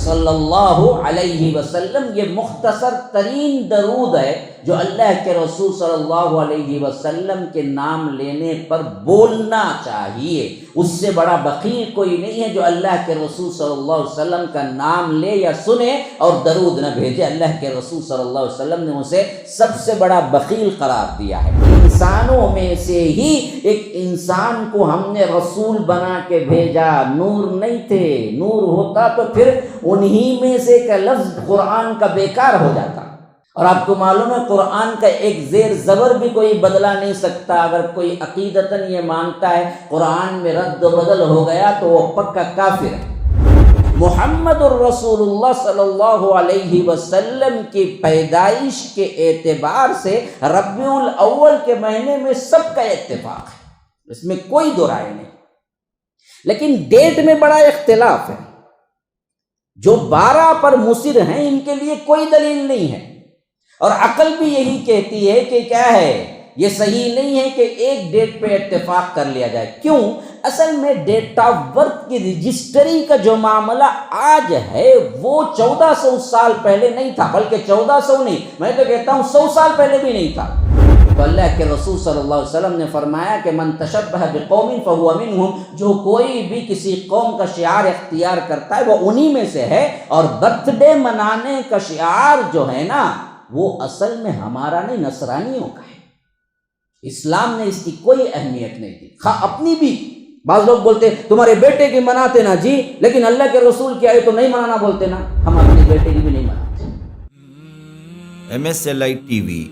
صلی اللہ علیہ وسلم، یہ مختصر ترین درود ہے جو اللہ کے رسول صلی اللہ علیہ وسلم کے نام لینے پر بولنا چاہیے۔ اس سے بڑا بخیل کوئی نہیں ہے جو اللہ کے رسول صلی اللہ علیہ وسلم کا نام لے یا سنے اور درود نہ بھیجے۔ اللہ کے رسول صلی اللہ علیہ وسلم نے اسے سب سے بڑا بخیل قرار دیا ہے۔ انسانوں میں سے ہی ایک انسان کو ہم نے رسول بنا کے بھیجا، نور نہیں تھے، نور ہوتا تو پھر انہی میں سے ایک لفظ قرآن کا بیکار ہو جاتا۔ اور آپ کو معلوم ہے قرآن کا ایک زیر زبر بھی کوئی بدلا نہیں سکتا۔ اگر کوئی عقیدتاً یہ مانتا ہے قرآن میں رد و بدل ہو گیا تو وہ پکا کافر ہے۔ محمد الرسول اللہ صلی اللہ علیہ وسلم کی پیدائش کے اعتبار سے ربیع الاول کے مہینے میں سب کا اتفاق ہے، اس میں کوئی دو رائے نہیں، لیکن ڈیٹ میں بڑا اختلاف ہے۔ جو 12 پر مصر ہیں ان کے لیے کوئی دلیل نہیں ہے، اور عقل بھی یہی کہتی ہے کہ کیا ہے، یہ صحیح نہیں ہے کہ ایک ڈیٹ پہ اتفاق کر لیا جائے۔ کیوں؟ اصل میں ڈیٹ آف برتھ کی رجسٹری کا جو معاملہ آج ہے وہ 1400 سال پہلے نہیں تھا، بلکہ 1400 نہیں، میں تو کہتا ہوں 100 سال پہلے بھی نہیں تھا۔ تو اللہ کے رسول صلی اللہ علیہ وسلم نے فرمایا کہ من تشبہ بقوم فہو منہم، جو کوئی بھی کسی قوم کا شعار اختیار کرتا ہے وہ انہی میں سے ہے۔ اور برتھ ڈے منانے کا شعار جو ہے نا وہ اصل میں ہمارا نہیں، نصرانیوں کا ہے۔ اسلام نے اس کی کوئی اہمیت نہیں دی۔ اپنی بھی بعض لوگ بولتے تمہارے بیٹے کی مناتے نا جی، لیکن اللہ کے رسول کی آئے تو نہیں منانا بولتے نا، ہم اپنے بیٹے کی بھی نہیں مناتے۔ MSLI ٹی وی،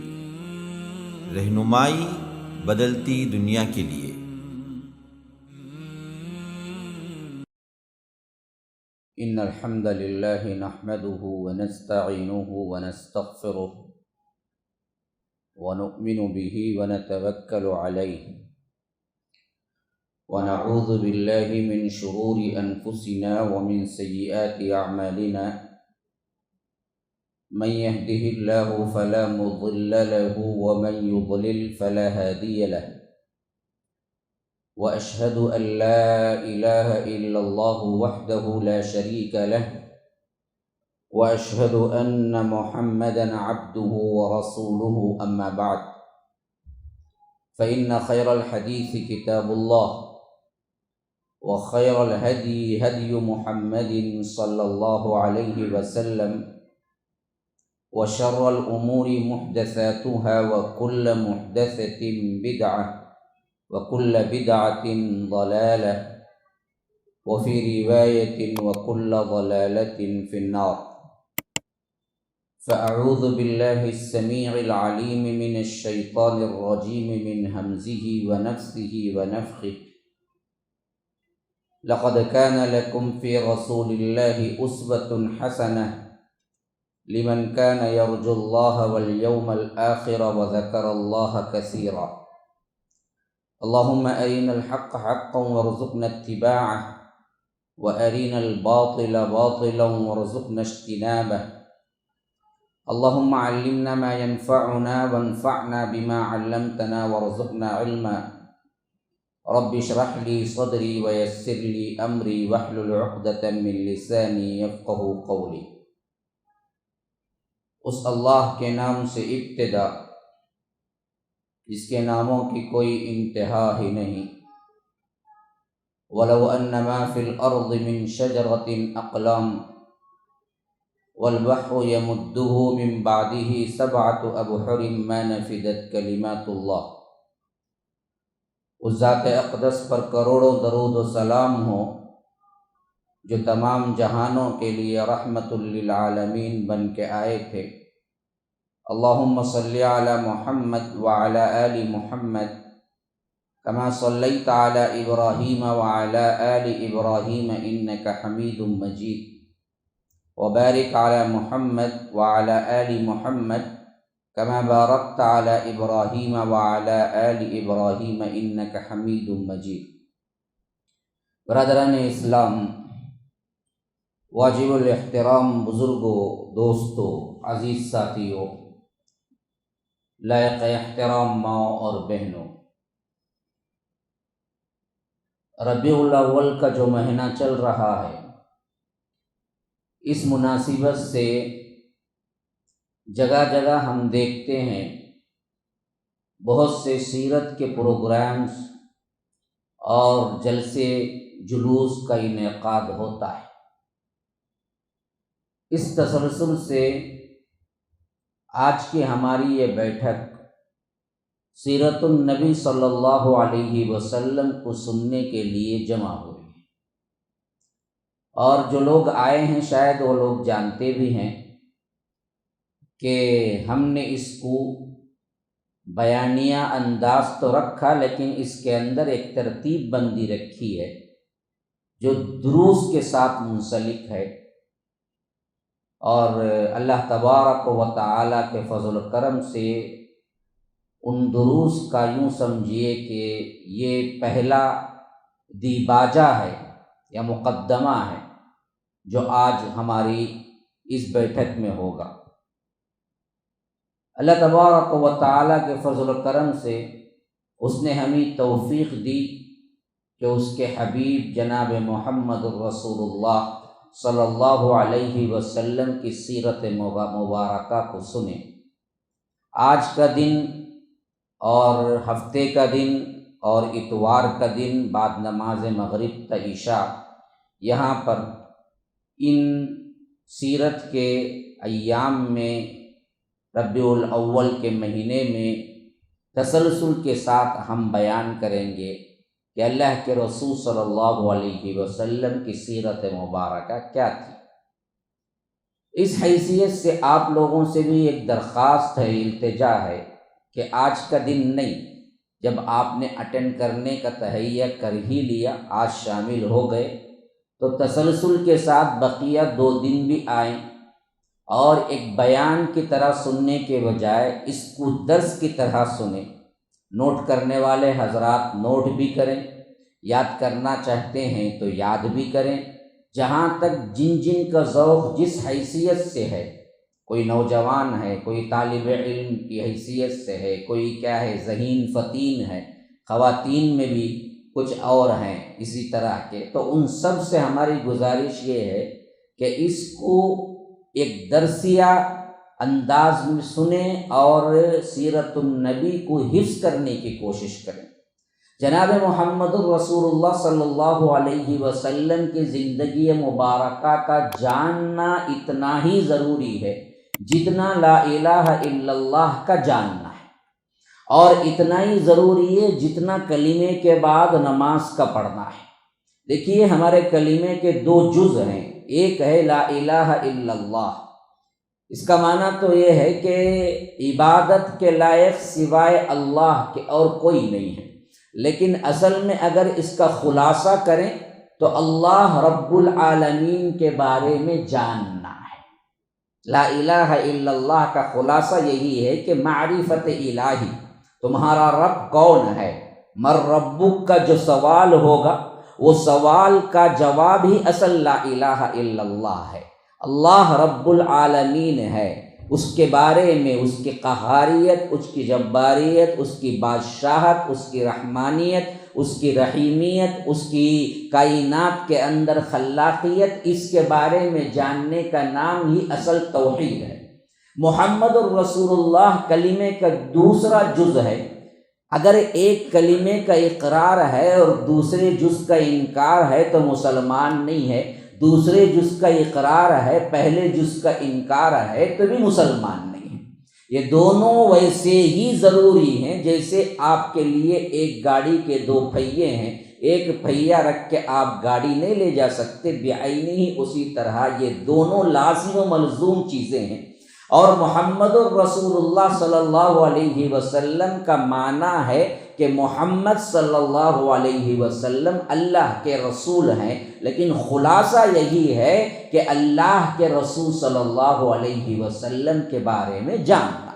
رہنمائی بدلتی دنیا کے لیے۔ ان الحمد للہ نحمده ونستعینه ونستغفره ونؤمن به ونتوکل علیہ ونعوذ باللہ من شرور انفسنا ومن سیئات اعمالنا، من يهده الله فلا مضل له ومن يضلل فلا هادي له، وأشهد أن لا إله إلا الله وحده لا شريك له، وأشهد أن محمدا عبده ورسوله، أما بعد، فإن خير الحديث كتاب الله، وخير الهدي هدي محمد صلى الله عليه وسلم، وشر الأمور محدثاتها وكل محدثة بدعة وكل بدعة ضلالة، وفي رواية وكل ضلالة في النار۔ فأعوذ بالله السميع العليم من الشيطان الرجيم من همزه ونفثه ونفخه، لقد كان لكم في رسول الله أسوة حسنة لمن كان يرجو الله واليوم الآخر وذكر الله كثيرا۔ اللهم أرنا الحق حقا وارزقنا اتباعه، وأرنا الباطل باطلا وارزقنا اجتنابه۔ اللهم علمنا ما ينفعنا وانفعنا بما علمتنا وارزقنا علما۔ رب اشرح لي صدري ويسر لي أمري واحلل عقدة من لساني يفقه قولي۔ اس اللہ کے نام سے ابتدا جس کے ناموں کی کوئی انتہا ہی نہیں۔ وَلَوْ أَنَّ مَا فِي الْأَرْضِ مِنْ شَجَرَةٍ أَقْلَامٌ وَالْبَحْرُ يَمُدُّهُ مِنْ بَعْدِهِ سَبْعَةُ أَبْحُرٍ مَا نَفِدَتْ كَلِمَاتُ اللَّهِ۔ اس ذات اقدس پر کروڑوں درود و سلام ہو جو تمام جہانوں کے لیے رحمت للعالمین بن کے آئے تھے۔ اللہم صلی علی محمد وعلی آل محمد کما صلیت علی ابراہیم وعلی آل ابراہیم انک حمید مجید، وبارک علی محمد وعلی آل محمد کما بارکت علی ابراہیم وعلی آل ابراہیم انک حمید مجید۔ برادران اسلام، واجب الاحترام بزرگوں، دوستوں، عزیز ساتھیوں، لائق احترام ماں اور بہنوں، ربیع الاول کا جو مہینہ چل رہا ہے اس مناسبت سے جگہ جگہ ہم دیکھتے ہیں بہت سے سیرت کے پروگرامز اور جلسے جلوس کا انعقاد ہوتا ہے۔ اس تسلسل سے آج کی ہماری یہ بیٹھک سیرت النبی صلی اللہ علیہ وسلم کو سننے کے لیے جمع ہوئی ہے، اور جو لوگ آئے ہیں شاید وہ لوگ جانتے بھی ہیں کہ ہم نے اس کو بیانیہ انداز تو رکھا، لیکن اس کے اندر ایک ترتیب بندی رکھی ہے جو دروس کے ساتھ منسلک ہے، اور اللہ تبارک و تعالی کے فضل و کرم سے ان دروس کا یوں سمجھیے کہ یہ پہلا دیباجہ ہے یا مقدمہ ہے جو آج ہماری اس بیٹھک میں ہوگا۔ اللہ تبارک و تعالی کے فضل و کرم سے اس نے ہمیں توفیق دی کہ اس کے حبیب جناب محمد الرسول اللہ صلی اللہ علیہ وسلم کی سیرت مبارکہ کو سنیں۔ آج کا دن اور ہفتے کا دن اور اتوار کا دن بعد نماز مغرب تا عشاء یہاں پر ان سیرت کے ایام میں ربیع الاول کے مہینے میں تسلسل کے ساتھ ہم بیان کریں گے کہ اللہ کے رسول صلی اللہ علیہ وسلم کی سیرت مبارکہ کیا تھی۔ اس حیثیت سے آپ لوگوں سے بھی ایک درخواست ہے، التجا ہے کہ آج کا دن نہیں، جب آپ نے اٹینڈ کرنے کا تہیہ کر ہی لیا، آج شامل ہو گئے، تو تسلسل کے ساتھ بقیہ 2 دن بھی آئیں اور ایک بیان کی طرح سننے کے بجائے اس کو درس کی طرح سنیں۔ نوٹ کرنے والے حضرات نوٹ بھی کریں، یاد کرنا چاہتے ہیں تو یاد بھی کریں، جہاں تک جن جن کا ذوق جس حیثیت سے ہے، کوئی نوجوان ہے، کوئی طالب علم کی حیثیت سے ہے، کوئی کیا ہے ذہین فتین ہے، خواتین میں بھی کچھ اور ہیں اسی طرح کے، تو ان سب سے ہماری گزارش یہ ہے کہ اس کو ایک درسیہ انداز میں سنیں اور سیرت النبی کو حفظ کرنے کی کوشش کریں۔ جناب محمد الرسول اللہ صلی اللہ علیہ وسلم کی زندگی مبارکہ کا جاننا اتنا ہی ضروری ہے جتنا لا الہ الا اللہ کا جاننا ہے، اور اتنا ہی ضروری ہے جتنا کلمے کے بعد نماز کا پڑھنا ہے۔ دیکھیے ہمارے کلمے کے 2 جز ہیں، ایک ہے لا الہ الا اللہ، اس کا معنی تو یہ ہے کہ عبادت کے لائق سوائے اللہ کے اور کوئی نہیں ہے، لیکن اصل میں اگر اس کا خلاصہ کریں تو اللہ رب العالمین کے بارے میں جاننا ہے۔ لا الہ الا اللہ کا خلاصہ یہی ہے کہ معرفت الہی، تمہارا رب کون ہے، مر ربک کا جو سوال ہوگا وہ سوال کا جواب ہی اصل لا الہ الا اللہ ہے۔ اللہ رب العالمین ہے، اس کے بارے میں اس کی قہاریت، اس کی جباریت، اس کی بادشاہت، اس کی رحمانیت، اس کی رحیمیت، اس کی کائنات کے اندر خلاقیت، اس کے بارے میں جاننے کا نام ہی اصل توحید ہے۔ محمد الرسول اللہ کلمے کا دوسرا جز ہے۔ اگر ایک کلمے کا اقرار ہے اور دوسرے جز کا انکار ہے تو مسلمان نہیں ہے، دوسرے جز کا اقرار ہے پہلے جز کا انکار ہے تو بھی مسلمان نہیں ہے۔ یہ دونوں ویسے ہی ضروری ہیں جیسے آپ کے لیے ایک گاڑی کے 2 پہیے ہیں، ایک پہیا رکھ کے آپ گاڑی نہیں لے جا سکتے، بعینی ہی اسی طرح یہ دونوں لازم و ملزوم چیزیں ہیں۔ اور محمد الرسول اللہ صلی اللہ علیہ وسلم کا معنی ہے کہ محمد صلی اللہ علیہ وسلم اللہ کے رسول ہیں، لیکن خلاصہ یہی ہے کہ اللہ کے رسول صلی اللہ علیہ وسلم کے بارے میں جاننا۔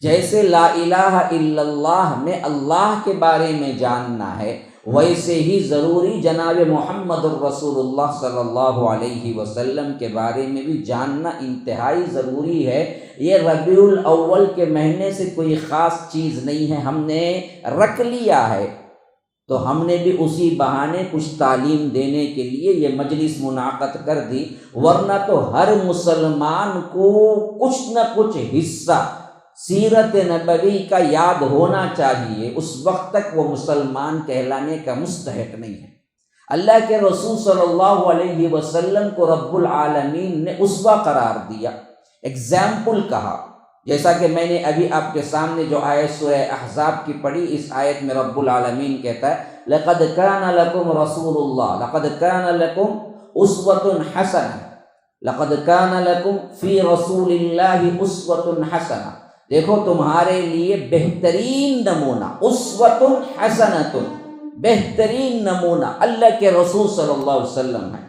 جیسے لا الہ الا اللہ میں اللہ کے بارے میں جاننا ہے، ویسے ہی ضروری جناب محمد الرسول اللہ صلی اللہ علیہ وسلم کے بارے میں بھی جاننا انتہائی ضروری ہے۔ یہ ربیع الاول کے مہینے سے کوئی خاص چیز نہیں ہے، ہم نے رکھ لیا ہے تو ہم نے بھی اسی بہانے کچھ تعلیم دینے کے لیے یہ مجلس منعقد کر دی، ورنہ تو ہر مسلمان کو کچھ نہ کچھ حصہ سیرت نبوی کا یاد ہونا چاہیے، اس وقت تک وہ مسلمان کہلانے کا مستحق نہیں ہے۔ اللہ کے رسول صلی اللہ علیہ وسلم کو رب العالمین نے اسوہ قرار دیا، ایگزامپل کہا، جیسا کہ میں نے ابھی آپ کے سامنے جو آیت سورہ احزاب کی پڑھی، اس آیت میں رب العالمین کہتا ہے لَقَدْ كَانَ لَكُمْ رَسُولُ اللَّهِ لَقَدْ كَانَ لَكُمْ أُسْوَةٌ حَسَنَةٌ لَقَدْ كَانَ لَكُمْ فِي رَسُولِ اللَّهِ أُسْوَةٌ حَسَنَةٌ، دیکھو تمہارے لیے بہترین نمونہ، اسوۃ حسنۃ، بہترین نمونہ اللہ کے رسول صلی اللہ علیہ وسلم ہے،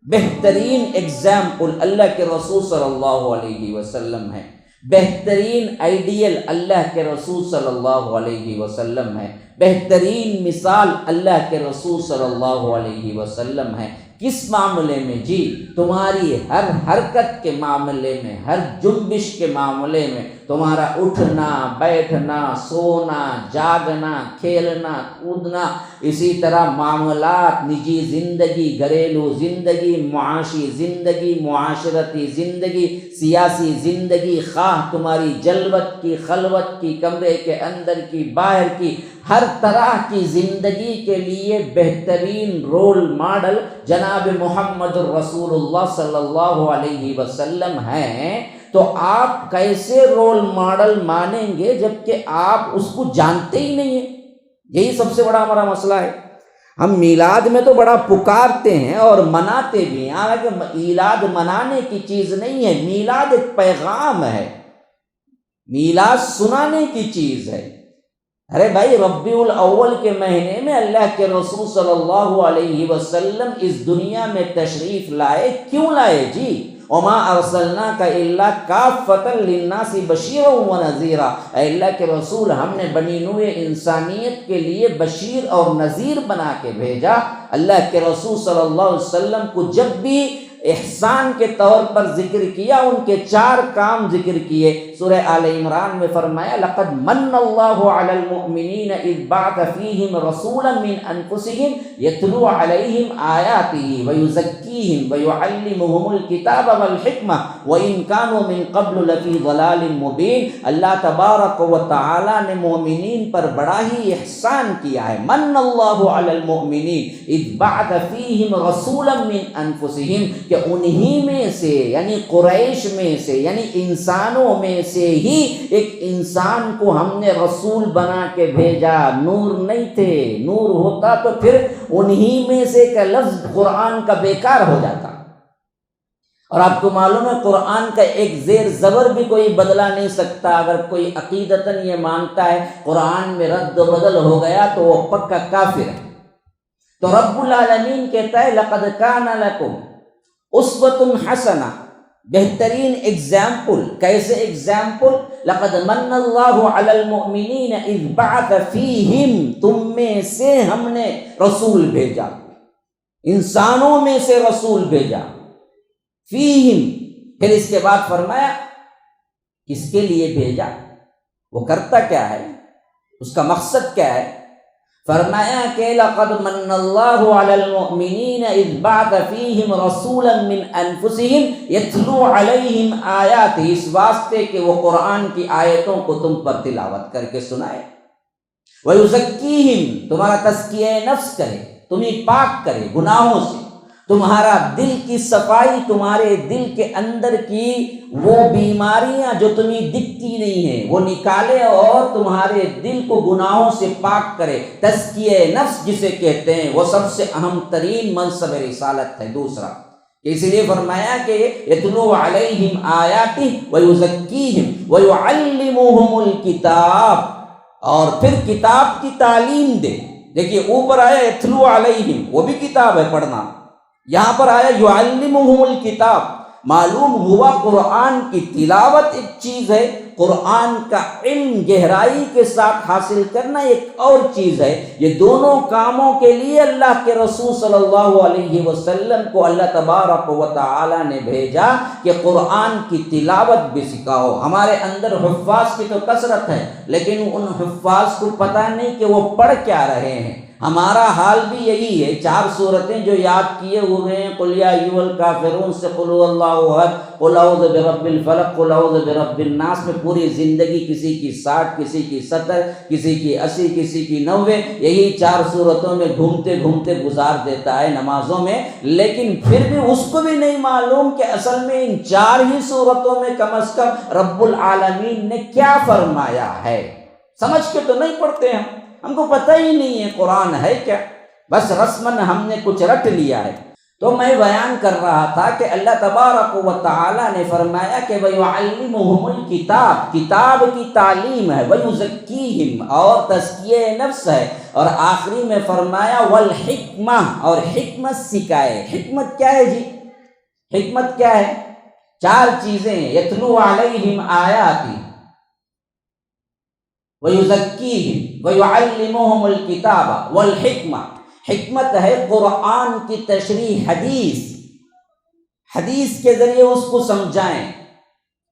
بہترین ایگزامپل اللہ کے رسول صلی اللہ علیہ وسلم ہے، بہترین آئیڈیل اللہ کے رسول صلی اللہ علیہ وسلم ہے، بہترین مثال اللہ کے رسول صلی اللہ علیہ وسلم ہے۔ کس معاملے میں؟ جی تمہاری ہر حرکت کے معاملے میں، ہر جنبش کے معاملے میں، تمہارا اٹھنا بیٹھنا، سونا جاگنا، کھیلنا کودنا، اسی طرح معاملات، نجی زندگی، گھریلو زندگی، معاشی زندگی، معاشرتی زندگی، سیاسی زندگی، خواہ تمہاری جلوت کی، خلوت کی، کمرے کے اندر کی، باہر کی، ہر طرح کی زندگی کے لیے بہترین رول ماڈل جناب محمد الرسول اللہ صلی اللہ علیہ وسلم ہیں۔ تو آپ کیسے رول ماڈل مانیں گے جبکہ آپ اس کو جانتے ہی نہیں ہیں؟ یہی سب سے بڑا ہمارا مسئلہ ہے۔ ہم میلاد میں تو بڑا پکارتے ہیں اور مناتے بھی ہیں، حالانکہ میلاد منانے کی چیز نہیں ہے، میلاد ایک پیغام ہے، میلاد سنانے کی چیز ہے۔ ارے بھائی ربیع الاول کے مہینے میں اللہ کے رسول صلی اللہ علیہ وسلم اس دنیا میں تشریف لائے، کیوں لائے جی؟ وما ارسلناک الا کافۃ للناس بشیرا ونذیرا، اے اللہ کے رسول ہم نے بنی نوع انسانیت کے لیے بشیر اور نذیر بنا کے بھیجا۔ اللہ کے رسول صلی اللہ علیہ وسلم کو جب بھی احسان کے طور پر ذکر کیا، ان کے 4 کام ذکر کیے۔ سورہ آل عمران میں فرمایا لقد من اللہ علی المؤمنین اذ بعث فیہم رسولا من انفسہم یتلو علیہم آیاتہ ویزکیہم ویعلمہم الکتاب والحکمہ وان کانوا من قبل لفی ضلال مبین۔ اللہ تبارک و تعالی نے مومنین پر بڑا ہی احسان کیا ہے۔ من اللہ علی المؤمنین اذ بعث فیہم رسولا من انفسہم، کہ انہی میں سے یعنی قریش میں سے یعنی انسانوں میں سے ہی ایک انسان کو ہم نے رسول بنا کے بھیجا۔ نور نہیں تھے، نور ہوتا تو پھر انہی میں سے کا لفظ قرآن کا بیکار ہو جاتا۔ اور آپ کو معلوم ہے قرآن کا ایک زیر زبر بھی کوئی بدلا نہیں سکتا۔ اگر کوئی عقیدتاً یہ مانتا ہے قرآن میں رد و بدل ہو گیا تو وہ پکا کافر ہے۔ تو رب العالمین کہتا ہے لقد کان لکم اسوۃ حسنہ، بہترین ایگزامپل۔ کیسے ایگزامپل؟ لقد من اللہ علی المؤمنین اذ بعث فیہم، تم میں سے ہم نے رسول بھیجا، انسانوں میں سے رسول بھیجا، فیہم۔ پھر اس کے بعد فرمایا کس کے لیے بھیجا، وہ کرتا کیا ہے، اس کا مقصد کیا ہے؟ فرمایا کہ لقد من اللہ علی المؤمنین اذ بعث فیہم رسولا من انفسہم یتلو علیہم آیاتہ، اس واسطے کہ وہ قرآن کی آیتوں کو تم پر تلاوت کر کے سنائے، ویزکیہم، تمہارا تزکیہ نفس کرے، تمہیں پاک کرے گناہوں سے، تمہارا دل کی صفائی، تمہارے دل کے اندر کی وہ بیماریاں جو تمہیں دکھتی نہیں ہیں وہ نکالے اور تمہارے دل کو گناہوں سے پاک کرے۔ تزکیہ نفس جسے کہتے ہیں وہ سب سے اہم ترین منصب رسالت ہے۔ دوسرا اس لیے فرمایا کہ یتلو علیہم آیاتہ ویزکیہم ویعلمہم الکتاب، اور پھر کتاب کی تعلیم دے۔ دیکھیے اوپر آیا یتلو علیہم، وہ بھی کتاب ہے پڑھنا، یہاں پر آیا یعلمہم الکتاب، معلوم ہوا قرآن کی تلاوت ایک چیز ہے، قرآن کا علم گہرائی کے ساتھ حاصل کرنا ایک اور چیز ہے۔ یہ دونوں کاموں کے لیے اللہ کے رسول صلی اللہ علیہ وسلم کو اللہ تبارک و تعالی نے بھیجا کہ قرآن کی تلاوت بھی سکھاؤ۔ ہمارے اندر حفاظ کی تو کثرت ہے، لیکن ان حفاظ کو پتہ نہیں کہ وہ پڑھ کیا رہے ہیں۔ ہمارا حال بھی یہی ہے. 4 صورتیں جو یاد کیے ہوئے ہیں، قل یا ایھا الکافرون سے قل ھو اللہ احد، قل اعوذ برب الفلق، قل اعوذ برب الناس، میں پوری زندگی کسی کی 60، کسی کی 70، کسی کی 80، کسی کی 90، یہی 4 صورتوں میں گھومتے گھومتے گزار دیتا ہے نمازوں میں. لیکن پھر بھی اس کو بھی نہیں معلوم کہ اصل میں ان 4 ہی صورتوں میں کم از کم رب العالمین نے کیا فرمایا ہے. سمجھ کے تو نہیں پڑھتے ہم کو پتہ ہی نہیں ہے قرآن ہے کیا، بس رسماً ہم نے کچھ رٹ لیا ہے. تو میں بیان کر رہا تھا کہ اللہ تبارک و تعالی نے فرمایا کہ وَيُعَلِّمُهُمُ الْكِتَابَ، کتاب کی تعلیم ہے، وَيُزَكِّيهِمْ، اور تزکیہ نفس ہے، اور آخری میں فرمایا والحکمہ، اور حکمت سکھائے. حکمت کیا ہے جی؟ حکمت کیا ہے؟ 4 چیزیں ہیں. یتلو علیہم آیاتی، وَيُزَكِّيهِمْ، وَيُعَلِّمُهُمُ الْكِتَابَ وَالْحِكْمَةَ. حکمت ہے قرآن کی تشریح، حدیث کے ذریعے اس کو سمجھائیں.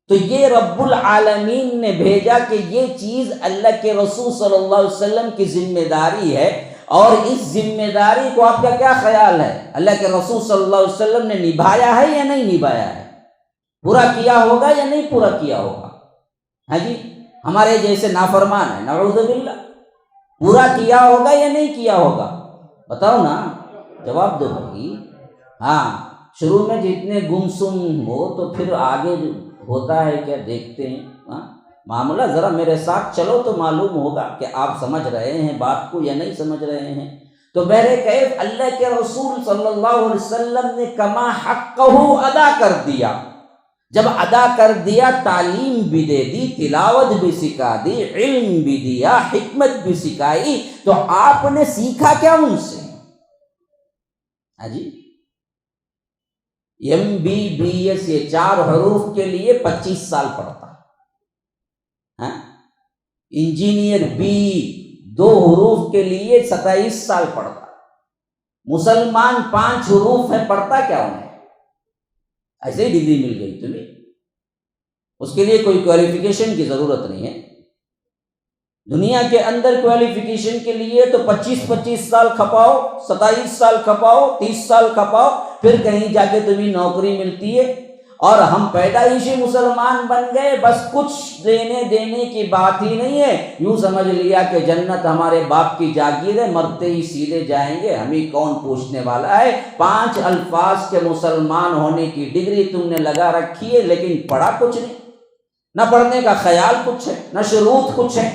تو یہ رب العالمین نے بھیجا کہ یہ چیز اللہ کے رسول صلی اللہ علیہ وسلم کی ذمہ داری ہے. اور اس ذمہ داری کو آپ کا کیا خیال ہے؟ اللہ کے رسول صلی اللہ علیہ وسلم نے نبھایا ہے یا نہیں نبھایا ہے؟ پورا کیا ہوگا یا نہیں پورا کیا ہوگا؟ ہاں جی، ہمارے جیسے نافرمان ہے، نعوذ باللہ. پورا کیا ہوگا یا نہیں کیا ہوگا؟ بتاؤ نا، جواب دو بھائی. ہاں، شروع میں جتنے گمسم ہو تو پھر آگے ہوتا ہے کیا دیکھتے ہیں. ہاں، معاملہ ذرا میرے ساتھ چلو تو معلوم ہوگا کہ آپ سمجھ رہے ہیں بات کو یا نہیں سمجھ رہے ہیں. تو بہرکیف اللہ کے رسول صلی اللہ علیہ وسلم نے کما حقہ ادا کر دیا. جب ادا کر دیا، تعلیم بھی دے دی، تلاوت بھی سکھا دی، علم بھی دیا، حکمت بھی سکھائی. تو آپ نے سیکھا کیا ان سے؟ ہاں جی، MBBS یہ 4 حروف کے لیے 25 سال پڑھتا. ہاں، انجینئر بی 2 حروف کے لیے 27 سال پڑھتا. مسلمان 5 حروف ہیں، پڑھتا کیا انہیں؟ ایسے ہی ڈگری مل گئی تمہیں، اس کے لیے کوئی کوالیفیکیشن کی ضرورت نہیں ہے. دنیا کے اندر کوالیفیکیشن کے لیے تو 25 سال کھپاؤ، 27 سال کھپاؤ، 30 سال کھپاؤ، پھر کہیں جا کے تمہیں نوکری ملتی ہے. اور ہم پیدائشی مسلمان بن گئے، بس کچھ دینے کی بات ہی نہیں ہے. یوں سمجھ لیا کہ جنت ہمارے باپ کی جاگیر ہے، مرتے ہی سیدھے جائیں گے، ہمیں کون پوچھنے والا ہے. 5 الفاظ کے مسلمان ہونے کی ڈگری تم نے لگا رکھی ہے، لیکن پڑھا کچھ نہیں. نہ پڑھنے کا خیال کچھ ہے، نہ شروط کچھ ہے،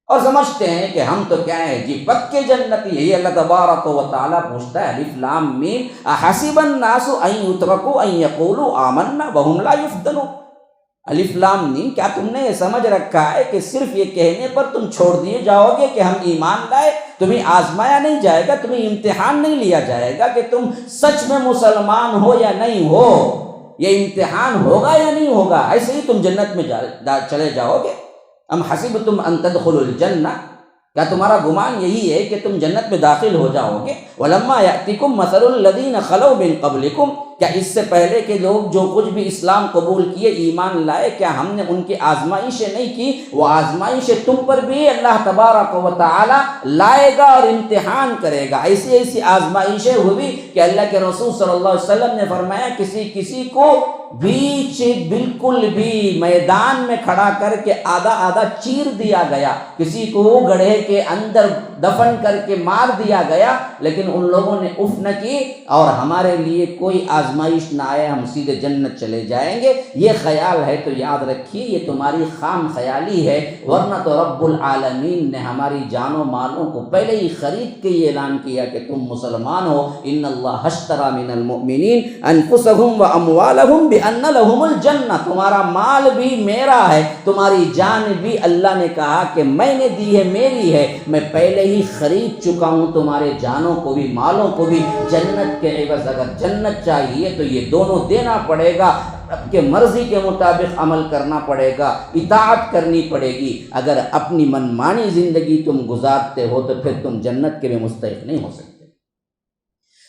اور سمجھتے ہیں کہ ہم تو کیا ہیں جی پکے جنتی. یہی اللہ تبارک و تعالیٰ پوچھتا ہے الف لام میم احسب الناس ان یترکوا ان یقولوا آمنا وهم لا یفتنون. الف لام میم، کیا تم نے یہ سمجھ رکھا ہے کہ صرف یہ کہنے پر تم چھوڑ دیے جاؤ گے کہ ہم ایمان لائے؟ تمہیں آزمایا نہیں جائے گا، تمہیں امتحان نہیں لیا جائے گا کہ تم سچ میں مسلمان ہو یا نہیں ہو. یہ امتحان ہوگا یا نہیں ہوگا؟ ایسے ہی تم جنت میں چلے جاؤ گے. ام حسبتم ان تدخلوا الجنہ، کیا تمہارا گمان یہی ہے کہ تم جنت میں داخل ہو جاؤ گے؟ ولما یأتکم مثل الذین خلوا من قبلکم، کیا اس سے پہلے کے لوگ جو کچھ بھی اسلام قبول کیے، ایمان لائے، کیا ہم نے ان کی آزمائشیں نہیں کی؟ وہ آزمائشیں تم پر بھی اللہ تبارک و تعالی لائے گا اور امتحان کرے گا. ایسی آزمائشیں ہوئی کہ اللہ کے رسول صلی اللہ علیہ وسلم نے فرمایا کسی کو بیچ بالکل بھی میدان میں کھڑا کر کے آدھا چیر دیا گیا، کسی کو گڑھے کے اندر دفن کر کے مار دیا گیا، لیکن ان لوگوں نے اف نہ کی. اور ہمارے لیے کوئی آزمائش نہ آئے، ہم سیدھے جنت چلے جائیں گے. یہ خیال ہے تو یاد رکھیے یہ تمہاری خام خیالی ہے، ورنہ تو رب العالمین نے ہماری جانوں مالوں کو پہلے ہی خرید کے یہ اعلان کیا کہ تم مسلمان ہو. ان اللہ اشتری من المؤمنین انفسهم واموالهم بان لهم الجنہ. تمہارا مال بھی میرا ہے، تمہاری جان بھی اللہ نے کہا کہ میں نے دی ہے، میری ہے، میں پہلے ہی خرید چکا ہوں تمہارے جانوں کو بھی مالوں کو بھی جنت کے عوض. اگر جنت چاہیے تو یہ دونوں دینا پڑے گا، رب کے مرضی کے مطابق عمل کرنا پڑے گا، اطاعت کرنی پڑے گی. اگر اپنی منمانی زندگی تم گزارتے ہو تو پھر تم جنت کے بھی مستحق نہیں ہو سکتے.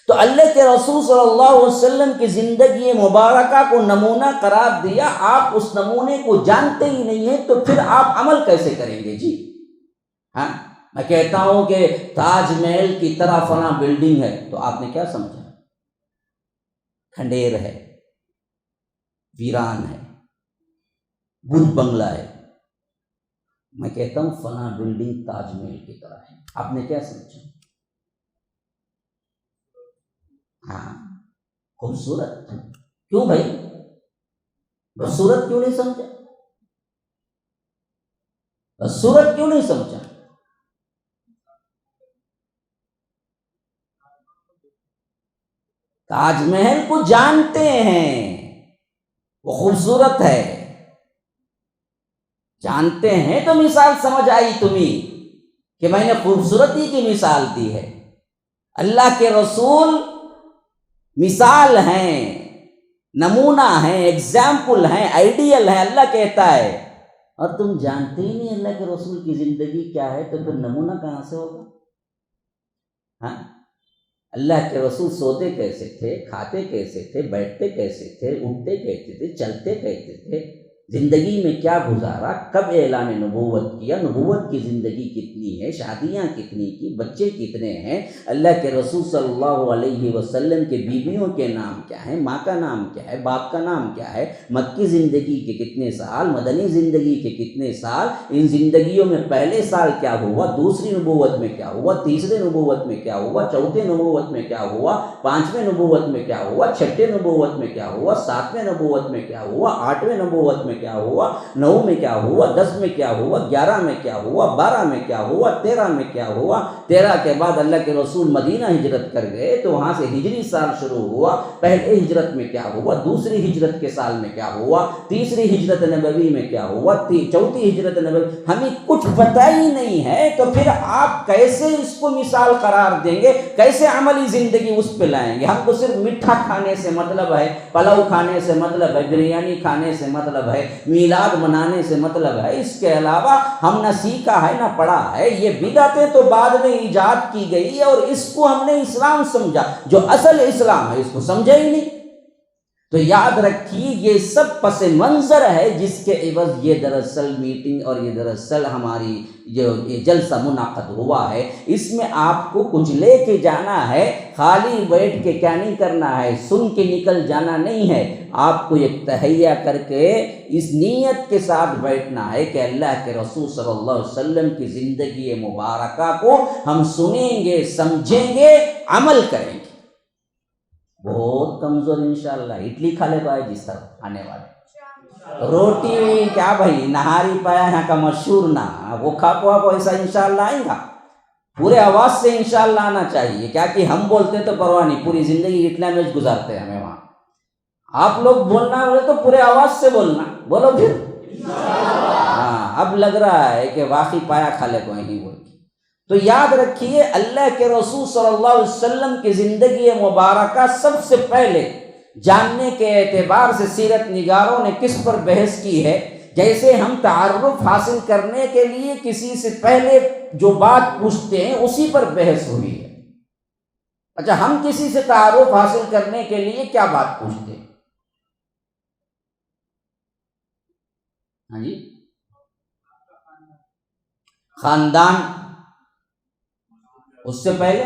تو اللہ کے رسول صلی اللہ علیہ وسلم کی زندگی مبارکہ کو نمونہ قرار دیا. آپ اس نمونے کو جانتے ہی نہیں ہیں تو پھر آپ عمل کیسے کریں گے جی؟ ہاں، میں کہتا ہوں کہ تاج محل کی طرح فلاں بلڈنگ ہے تو آپ نے کیا سمجھا؟ کھنڈیر ہے، ویران ہے، بت بنگلہ ہے۔ میں کہتا ہوں فلاں بلڈنگ تاج محل کی طرح ہے، آپ نے کیا سمجھا؟ ہاں خوبصورت۔ کیوں بھائی؟ خوبصورت کیوں نہیں سمجھا؟ خوبصورت کیوں نہیں سمجھا؟ تاج محل کو جانتے ہیں، وہ خوبصورت ہے، جانتے ہیں تو مثال سمجھ آئی تمہیں کہ میں نے خوبصورتی کی مثال دی ہے۔ اللہ کے رسول مثال ہیں، نمونہ ہیں، ایگزامپل ہیں، آئیڈیل ہیں، اللہ کہتا ہے، اور تم جانتے ہی نہیں اللہ کے رسول کی زندگی کیا ہے، تو پھر نمونہ کہاں سے ہوگا؟ ہاں، اللہ کے رسول سوتے کیسے تھے، کھاتے کیسے تھے، بیٹھتے کیسے تھے، اٹھتے کیسے تھے، چلتے کیسے تھے، زندگی میں کیا گزارا، کب اعلان نبوت کیا، نبوت کی زندگی کتنی ہے، شادیاں کتنی کی، بچے کتنے ہیں، اللہ کے رسول صلی اللہ علیہ وسلم کے بیویوں کے نام کیا ہیں، ماں کا نام کیا ہے، باپ کا نام کیا ہے، مکی زندگی کے کتنے سال، مدنی زندگی کے کتنے سال، ان زندگیوں میں پہلے سال کیا ہوا، دوسری نبوت میں کیا ہوا، تیسرے نبوت میں کیا ہوا، چوتھے نبوت میں کیا ہوا، پانچویں نبوت میں کیا ہوا، چھٹے نبوت میں کیا ہوا، ساتویں نبوت میں کیا ہوا، آٹھویں نبوت میں کیا ہوا، 9 میں کیا ہوا، 10 میں کیا ہوا، 11 میں کیا ہوا، 12 میں کیا ہوا، 13 میں کیا ہوا، 13 کے بعد اللہ کے رسول مدینہ ہجرت کر گئے تو وہاں سے ہجری سال شروع ہوا، پہلے ہجرت میں کیا ہوا، دوسری ہجرت کے سال میں کیا ہوا، تیسری ہجرت نبوی میں کیا ہوا، چوتھی ہجرت نبوی، ہمیں کچھ پتہ ہی نہیں ہے، تو پھر آپ کیسے اس کو مثال قرار دیں گے، کیسے عملی زندگی اس پہ لائیں گے؟ ہم کو صرف میٹھا کھانے سے مطلب ہے، پلاؤ کھانے سے مطلب ہے، بریانی کھانے سے مطلب ہے، میلاد منانے سے مطلب ہے، اس کے علاوہ ہم نہ سیکھا ہے نہ پڑھا ہے۔ یہ بدعتیں تو بعد میں ایجاد کی گئی ہے اور اس کو ہم نے اسلام سمجھا، جو اصل اسلام ہے اس کو سمجھا ہی نہیں۔ تو یاد رکھیے یہ سب پس منظر ہے جس کے عوض یہ دراصل میٹنگ اور یہ دراصل ہماری جو یہ جلسہ منعقد ہوا ہے، اس میں آپ کو کچھ لے کے جانا ہے، خالی بیٹھ کے کیا نہیں کرنا ہے، سن کے نکل جانا نہیں ہے، آپ کو ایک تہیہ کر کے اس نیت کے ساتھ بیٹھنا ہے کہ اللہ کے رسول صلی اللہ علیہ وسلم کی زندگی مبارکہ کو ہم سنیں گے، سمجھیں گے، عمل کریں گے۔ بہت کمزور انشاءاللہ، اڈلی کھا لے پائے جس طرح آنے والے، روٹی کیا بھائی، نہاری پایا یہاں کا مشہور نہ، وہ کھا پوا کو ایسا انشاءاللہ آئیں گا، پورے آواز سے انشاءاللہ آنا چاہیے، کیا کہ ہم بولتے تو پرواہ نہیں، پوری زندگی اٹلا میں گزارتے ہیں ہمیں وہاں، آپ لوگ بولنا بولے تو پورے آواز سے بولنا، بولو پھر ہاں، اب لگ رہا ہے کہ واقعی پایا کھا لے کو نہیں بول۔ تو یاد رکھیے اللہ کے رسول صلی اللہ علیہ وسلم کی زندگی مبارکہ سب سے پہلے جاننے کے اعتبار سے سیرت نگاروں نے کس پر بحث کی ہے؟ جیسے ہم تعارف حاصل کرنے کے لیے کسی سے پہلے جو بات پوچھتے ہیں اسی پر بحث ہوئی ہے۔ اچھا، ہم کسی سے تعارف حاصل کرنے کے لیے کیا بات پوچھتے ہیں؟ ہاں جی، خاندان، اس سے پہلے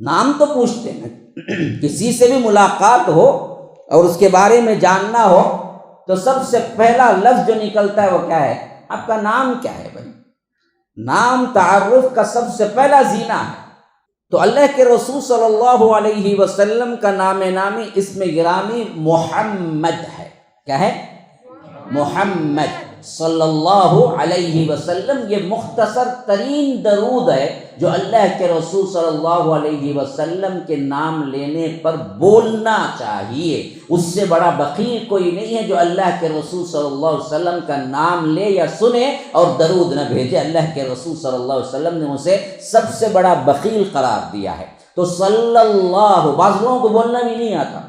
نام تو پوچھتے ہیں، کسی سے بھی ملاقات ہو اور اس کے بارے میں جاننا ہو تو سب سے پہلا لفظ جو نکلتا ہے وہ کیا ہے؟ آپ کا نام کیا ہے بھائی؟ نام تعارف کا سب سے پہلا زینہ ہے۔ تو اللہ کے رسول صلی اللہ علیہ وسلم کا نام نامی اسم گرامی محمد ہے۔ کیا ہے؟ محمد صلی اللہ علیہ وسلم۔ یہ مختصر ترین درود ہے جو اللہ کے رسول صلی اللہ علیہ وسلم کے نام لینے پر بولنا چاہیے۔ اس سے بڑا بخیل کوئی نہیں ہے جو اللہ کے رسول صلی اللہ علیہ وسلم کا نام لے یا سنے اور درود نہ بھیجے۔ اللہ کے رسول صلی اللہ علیہ وسلم نے اسے سب سے بڑا بخیل قرار دیا ہے۔ تو صلی اللہ، بعض لوگوں کو بولنا بھی نہیں آتا،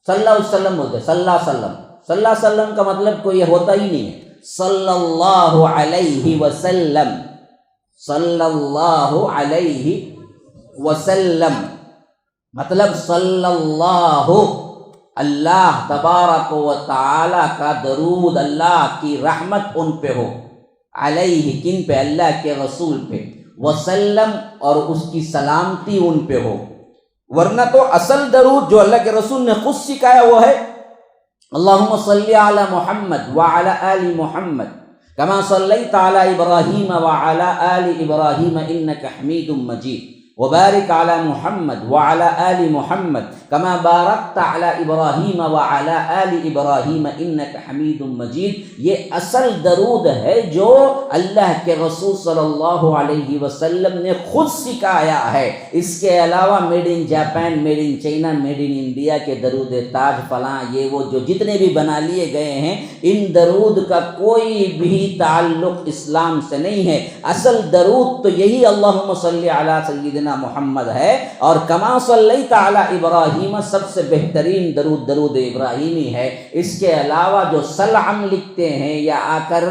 صلی اللہ علیہ وسلم بولتے، صلی اللہ علیہ وسلم، صلی اللہ علیہ وسلم کا مطلب کوئی ہوتا ہی نہیں ہے۔ صلی اللہ علیہ وسلم، صلی اللہ علیہ وسلم مطلب صلی اللہ، اللہ تبارک و تعالی کا درود، اللہ کی رحمت ان پہ ہو، علیہ کن پہ؟ اللہ کے رسول پہ، وسلم اور اس کی سلامتی ان پہ ہو۔ ورنہ تو اصل درود جو اللہ کے رسول نے خود سکھایا وہ ہے اللہم صلی علی محمد وعلی آل محمد کما صلیت علی ابراہیم وعلی آل ابراہیم انک حمید مجید وبارک علی محمد وعلی آل محمد کما بارکت علی ابراہیم وعلی آل ابراہیم انک حمید مجید۔ یہ اصل درود ہے جو اللہ کے رسول صلی اللہ علیہ وسلم نے خود سکھایا ہے۔ اس کے علاوہ made in Japan, made in China, made in India کے درود تاج فلاں یہ وہ جو جتنے بھی بنا لیے گئے ہیں، ان درود کا کوئی بھی تعلق اسلام سے نہیں ہے۔ اصل درود تو یہی اللہم صلی علی سیدنا محمد ہے، اور کما صلیت علی ابراہیم سب سے بہترین درود درود ابراہیمی ہے۔ اس کے علاوہ جو سلام لکھتے ہیں یا آکر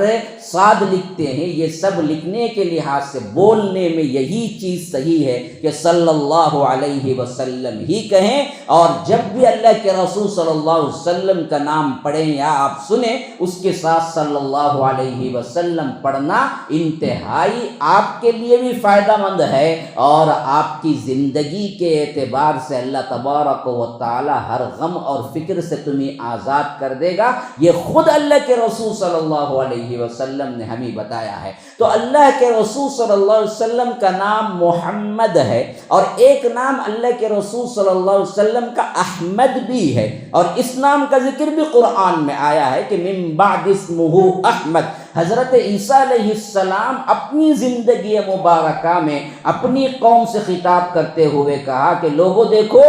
صاد لکھتے ہیں، یہ سب لکھنے کے لحاظ سے بولنے میں یہی چیز صحیح ہے کہ صلی اللہ علیہ وسلم ہی کہیں، اور جب بھی اللہ کے رسول صلی اللہ علیہ وسلم کا نام پڑھیں یا آپ سنیں اس کے ساتھ صلی اللہ علیہ وسلم پڑھنا انتہائی آپ کے لیے بھی فائدہ مند ہے، اور آپ کی زندگی کے اعتبار سے اللہ تبارک و تعالی ہر غم اور فکر سے تمہیں آزاد کر دے گا۔ یہ خود اللہ کے رسول صلی اللہ علیہ وسلم نے ہمیں بتایا ہے۔ تو اللہ کے رسول صلی اللہ علیہ وسلم کا نام محمد ہے، اور ایک نام اللہ کے رسول صلی اللہ علیہ وسلم کا احمد بھی ہے، اور اس نام کا ذکر بھی قرآن میں آیا ہے کہ من بعد اسمہ احمد۔ حضرت عیسیٰ علیہ السلام اپنی زندگی مبارکہ میں اپنی قوم سے خطاب کرتے ہوئے کہا کہ لوگوں دیکھو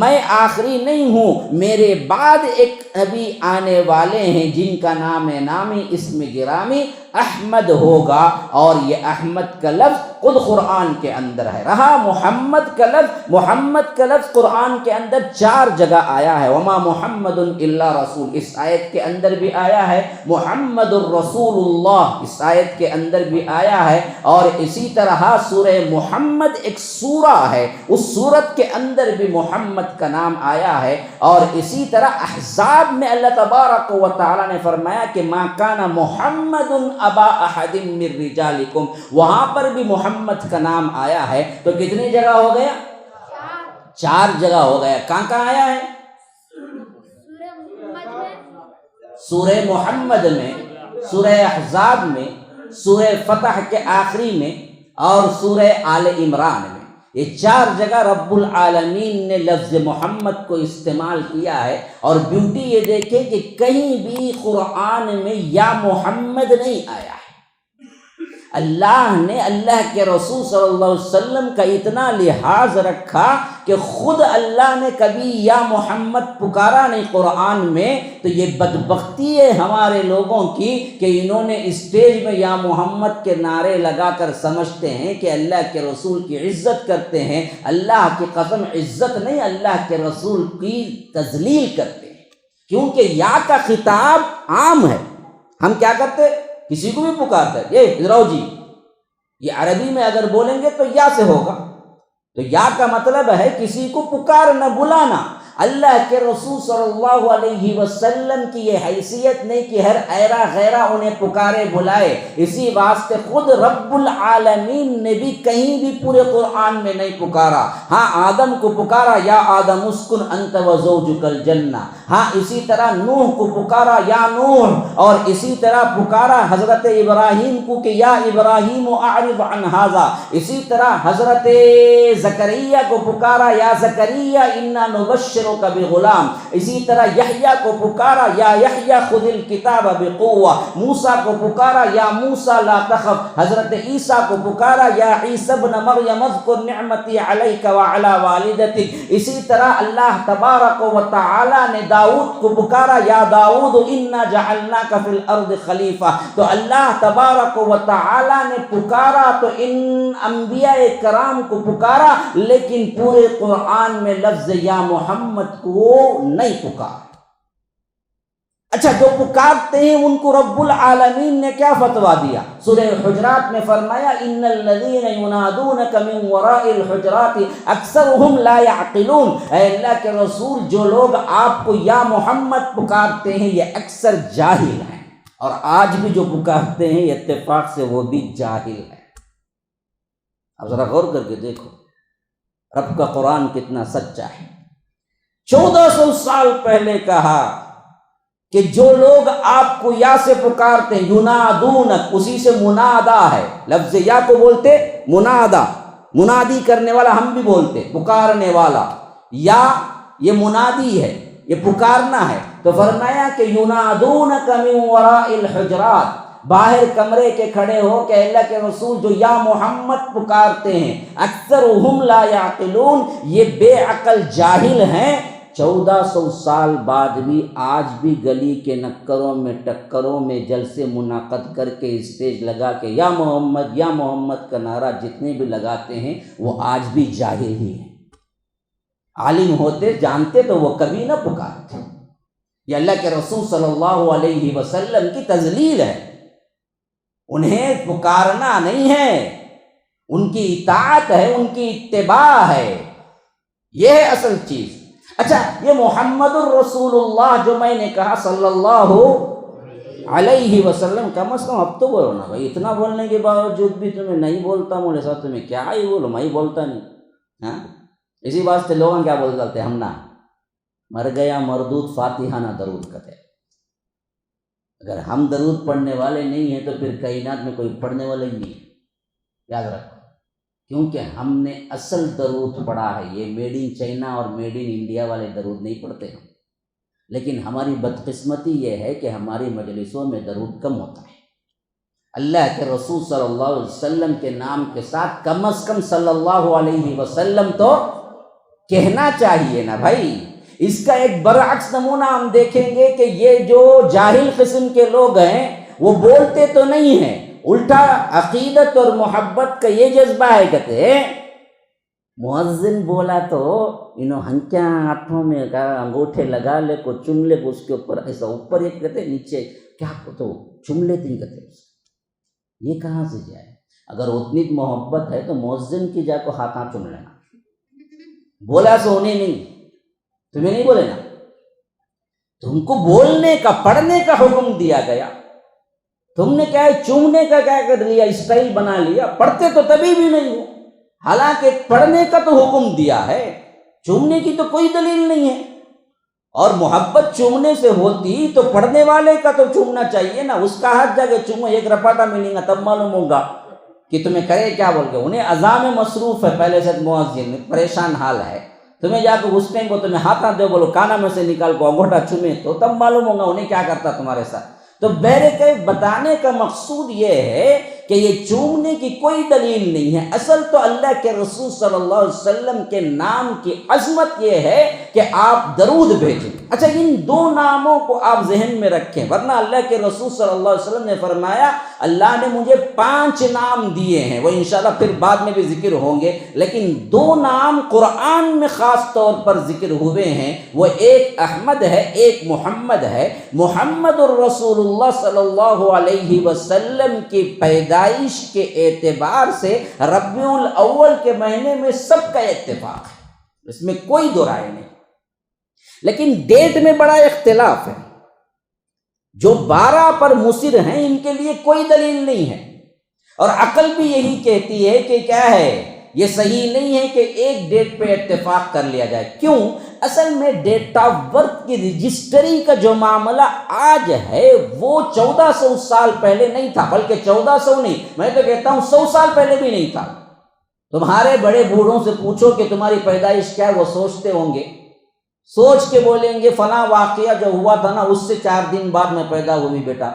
میں آخری نہیں ہوں، میرے بعد ایک نبی آنے والے ہیں جن کا نام نامی اسم گرامی احمد ہوگا، اور یہ احمد کا لفظ خود قرآن کے اندر ہے۔ رہا محمد کا لفظ قرآن کے اندر 4 جگہ آیا ہے، وما محمد الا رسول، اس آیت کے اندر بھی آیا ہے، محمد الرسول اللہ اس آیت کے اندر بھی آیا ہے، اور اسی طرح سورہ محمد ایک سورہ ہے، اس سورت کے اندر بھی محمد کا نام آیا ہے، اور اسی طرح احزاب میں اللہ تبارک و تعالی نے فرمایا کہ ما کان محمد ابا احد من رجالکم، وہاں پر بھی محمد کا نام آیا ہے۔ تو کتنی جگہ ہو گیا؟ 4 جگہ ہو گیا۔ کہاں آیا ہے؟ سورہ محمد میں، سورہ احزاب میں، سورہ فتح کے آخری میں، اور سورہ آل عمران میں۔ یہ 4 جگہ رب العالمین نے لفظ محمد کو استعمال کیا ہے، اور بیوٹی یہ دیکھیں کہ کہیں بھی قرآن میں یا محمد نہیں آیا ہے۔ اللہ نے اللہ کے رسول صلی اللہ علیہ وسلم کا اتنا لحاظ رکھا کہ خود اللہ نے کبھی یا محمد پکارا نہیں قرآن میں۔ تو یہ بدبختی ہے ہمارے لوگوں کی کہ انہوں نے اسٹیج میں یا محمد کے نعرے لگا کر سمجھتے ہیں کہ اللہ کے رسول کی عزت کرتے ہیں۔ اللہ کی قسم عزت نہیں، اللہ کے رسول کی تذلیل کرتے ہیں، کیونکہ یا کا خطاب عام ہے۔ ہم کیا کرتے؟ کسی کو بھی پکارتا ہے یہ ادھر آؤ جی، یہ عربی میں اگر بولیں گے تو یا سے ہوگا، تو یا کا مطلب ہے کسی کو پکارنا، بلانا۔ اللہ کے رسول صلی اللہ علیہ وسلم کی یہ حیثیت نہیں کہ ہر ایرا غیرہ انہیں پکارے بلائے، اسی واسطے خود رب العالمین نے بھی کہیں بھی پورے قرآن میں نہیں پکارا۔ ہاں آدم کو پکارا یا آدم اسکن انت وزوجک الجنہ، ہاں اسی طرح نوح کو پکارا یا نوح، اور اسی طرح پکارا حضرت ابراہیم کو کہ یا ابراہیم اعرض عن ھذا، اسی طرح حضرت زکریا کو پکارا یا زکریا انا نبشرک بغلام، اسی طرح یحییٰ کو پکارا یا یحییٰ خذ الکتاب بقوہ، موسیٰ کو پکارا یا موسیٰ لا تخف، حضرت عیسیٰ کو پکارا یا عیسیٰ ابن مریم اذکر نعمتی علیک وعلی والدتک، اسی طرح اللہ تبارک و تعالی نے داؤد کو پکارا یا داؤد انا جعلناک فی الارض خلیفہ۔ تو اللہ تبارک و تعالی نے پکارا تو ان انبیاء کرام کو پکارا، لیکن پورے قرآن میں لفظ یا محمد کو نہیں پکارا۔ اچھا، جو پکارتے ہیں ان کو رب العالمین نے کیا فتویٰ دیا؟ سورہ حجرات میں فرمایا ان الذین ینادونک من وراء الحجرات اکثرهم لا یعقلون، اے اللہ کے رسول جو لوگ آپ کو یا محمد پکارتے ہیں یہ اکثر جاہل ہیں۔ اور آج بھی جو پکارتے ہیں اتفاق سے وہ بھی جاہل ہے۔ اب ذرا غور کر کے دیکھو رب کا قرآن کتنا سچا ہے۔ 1400 سال پہلے کہا کہ جو لوگ آپ کو یا سے پکارتے ہیں، ینادونک، اسی سے منادا ہے، لفظ یا کو بولتے منادا، منادی کرنے والا ہم بھی بولتے پکارنے والا، یا یہ منادی ہے، یہ پکارنا ہے۔ تو فرمایا کہ ینادونک من وراء الحجرات، باہر کمرے کے کھڑے ہو کہ اللہ کے رسول جو یا محمد پکارتے ہیں، اکثرهم لا یعقلون، یہ بے عقل جاہل ہیں۔ 1400 سال بعد بھی آج بھی گلی کے نکروں میں ٹکروں میں جلسے منعقد کر کے اسٹیج لگا کے یا محمد کا نعرہ جتنے بھی لگاتے ہیں وہ آج بھی جاہل ہی ہیں۔ عالم ہوتے جانتے تو وہ کبھی نہ پکارتے۔ یہ اللہ کے رسول صلی اللہ علیہ وسلم کی تذلیل ہے، انہیں پکارنا نہیں ہے، ان کی اطاعت ہے، ان کی اتباع ہے، یہ ہے اصل چیز۔ اچھا، یہ محمد الرسول اللہ جو میں نے کہا صلی اللہ علیہ وسلم، کم از کم اب تو بولو نا بھائی، اتنا بولنے کے باوجود بھی تمہیں نہیں بولتا، مولے صاحب تمہیں کیا ہی بولو، میں ہی بولتا نہیں، ہاں؟ اسی بات سے لوگوں کیا بول ڈالتے ہم نہ مر گیا مردود فاتحہ نہ درود کہتے۔ اگر ہم درود پڑھنے والے نہیں ہیں تو پھر کائنات میں کوئی پڑھنے والا ہی نہیں ہے، یاد رکھو، کیونکہ ہم نے اصل درود پڑھا ہے۔ یہ میڈ ان چائنا اور میڈ ان انڈیا والے درود نہیں پڑھتے ہم، لیکن ہماری بدقسمتی یہ ہے کہ ہماری مجلسوں میں درود کم ہوتا ہے۔ اللہ کے رسول صلی اللہ علیہ وسلم کے نام کے ساتھ کم از کم صلی اللہ علیہ وسلم تو کہنا چاہیے نا بھائی۔ اس کا ایک برعکس نمونہ ہم دیکھیں گے کہ یہ جو جاہل قسم کے لوگ ہیں وہ بولتے تو نہیں ہیں، الٹا عقیدت اور محبت کا یہ جذبہ ہے، کہتے ہیں مؤذن بولا تو انہوں ہنکیاں ہاتھوں میں انگوٹھے لگا لے کو چم لے کو اس کے اوپر ایسا اوپر ایک کہتے نیچے کیا تو چم لیتے ہیں، کہتے یہ کہاں سے جائے؟ اگر اتنی محبت ہے تو مؤذن کی جا کو ہاتھاں چم لینا، بولا سو انہیں نہیں، تمہیں نہیں بولے نا، تم کو بولنے کا پڑھنے کا حکم دیا گیا، تم نے کیا ہے چومنے کا کیا کر لیا، اسٹائل بنا لیا، پڑھتے تو تبھی بھی نہیں ہو، حالانکہ پڑھنے کا تو حکم دیا ہے، چومنے کی تو کوئی دلیل نہیں ہے۔ اور محبت چومنے سے ہوتی تو پڑھنے والے کا تو چومنا چاہیے نا، اس کا ہاتھ جا کے چومو، ایک رپاٹا ملیں گا تب معلوم ہوگا کہ تمہیں کرے کیا بول کے۔ انہیں اذان میں مصروف ہے پہلے سے، مؤذن پریشان حال ہے، تمہیں جا کے اس ٹائم کو تمہیں ہاتھ دے بولو کانا میں سے نکال کو انگوٹھا چومے تو تب معلوم ہوگا انہیں کیا کرتا تمہارے ساتھ۔ تو بہرکیف بتانے کا مقصود یہ ہے کہ یہ چومنے کی کوئی دلیل نہیں ہے، اصل تو اللہ کے رسول صلی اللہ علیہ وسلم کے نام کی عظمت یہ ہے کہ آپ درود بھیجیں۔ اچھا، ان دو ناموں کو آپ ذہن میں رکھیں، ورنہ اللہ کے رسول صلی اللہ علیہ وسلم نے فرمایا اللہ نے مجھے 5 نام دیے ہیں، وہ انشاءاللہ پھر بعد میں بھی ذکر ہوں گے، لیکن 2 نام قرآن میں خاص طور پر ذکر ہوئے ہیں، وہ ایک احمد ہے، ایک محمد ہے۔ محمد الرسول اللہ صلی اللہ علیہ وسلم کی پیدائش کے اعتبار سے ربیع الاول کے مہینے میں سب کا اتفاق ہے، اس میں کوئی دو رائے نہیں، لیکن ڈیٹ میں بڑا اختلاف ہے۔ جو 12 پر مصر ہیں ان کے لیے کوئی دلیل نہیں ہے، اور عقل بھی یہی کہتی ہے کہ کیا ہے، یہ صحیح نہیں ہے کہ ایک ڈیٹ پہ اتفاق کر لیا جائے۔ کیوں؟ اصل میں ڈیٹ آف برتھ کی رجسٹری کا جو معاملہ آج ہے وہ 1400 سال پہلے نہیں تھا، بلکہ 1400 نہیں، میں تو کہتا ہوں 100 سال پہلے بھی نہیں تھا۔ تمہارے بڑے بوڑھوں سے پوچھو کہ تمہاری پیدائش کیا ہے، وہ سوچتے ہوں گے، سوچ کے بولیں گے فلاں واقعہ جو ہوا تھا نا اس سے 4 دن بعد میں پیدا ہوئی بیٹا